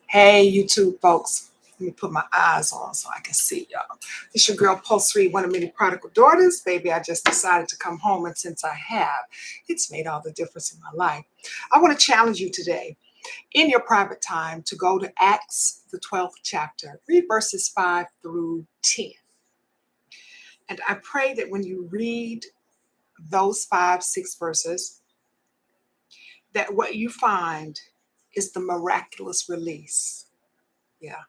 Hey, YouTube folks. Let me put my eyes on so I can see y'all. It's your girl, Pulse 3, one of many prodigal daughters. Baby, I just decided to come home, and since I have, it's made all the difference in my life. I want to challenge you today in your private time to go to Acts, the 12th chapter, read verses 5 through 10. And I pray that when you read those 5, 6 verses, that what you find is the miraculous release. Yeah.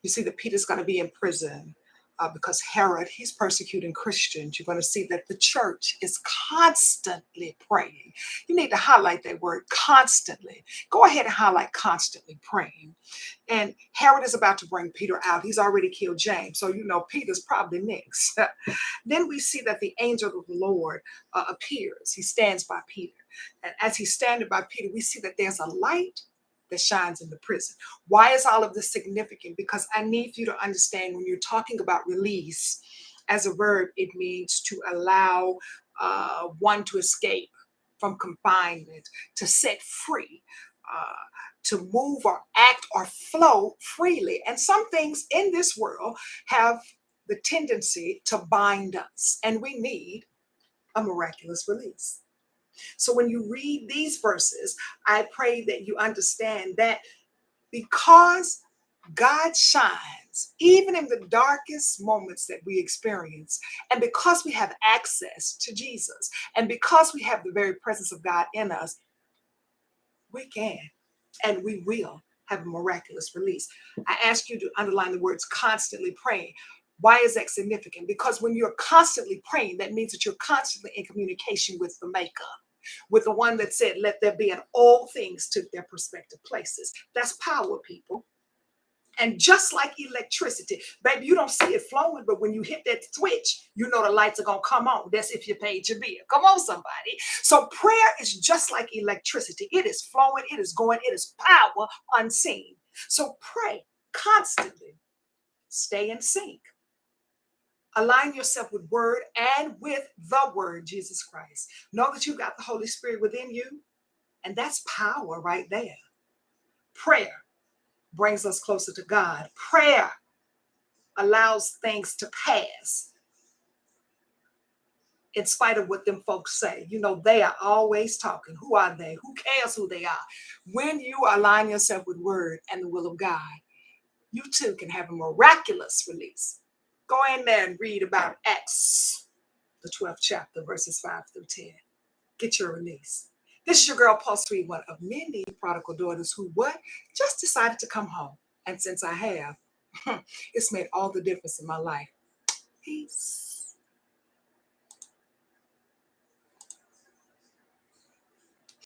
You see that Peter's going to be in prison because Herod, he's persecuting Christians. You're going to see that the church is constantly praying. You need to highlight that word constantly. Go ahead and highlight constantly praying. And Herod is about to bring Peter out. He's already killed James. So, Peter's probably next. Then we see that the angel of the Lord appears. He stands by Peter. And as he's standing by Peter, we see that there's a light that shines in the prison. Why is all of this significant? Because I need you to understand when you're talking about release as a verb, it means to allow one to escape from confinement, to set free, to move or act or flow freely. And some things in this world have the tendency to bind us, and we need a miraculous release. So when you read these verses, I pray that you understand that because God shines even in the darkest moments that we experience, and because we have access to Jesus, and because we have the very presence of God in us, we can and we will have a miraculous release. I ask you to underline the words constantly praying. Why is that significant? Because when you're constantly praying, that means that you're constantly in communication with the Maker, with the one that said, let there be, and all things took their prospective places. That's power, people. And just like electricity, baby, you don't see it flowing, but when you hit that switch, you know the lights are going to come on. That's if you paid your bill. Come on, somebody. So prayer is just like electricity. It is flowing, it is going, it is power unseen. So pray constantly. Stay in sync. Align yourself with word and with the word, Jesus Christ. Know that you got the Holy Spirit within you, and that's power right there. Prayer brings us closer to God. Prayer allows things to pass in spite of what them folks say. They are always talking. Who are they? Who cares who they are? When you align yourself with word and the will of God, you too can have a miraculous release. Go in there and read about Acts, the 12th chapter, verses 5 through 10. Get your release. This is your girl, Pulse 3, one of many prodigal daughters who just decided to come home. And since I have, it's made all the difference in my life. Peace.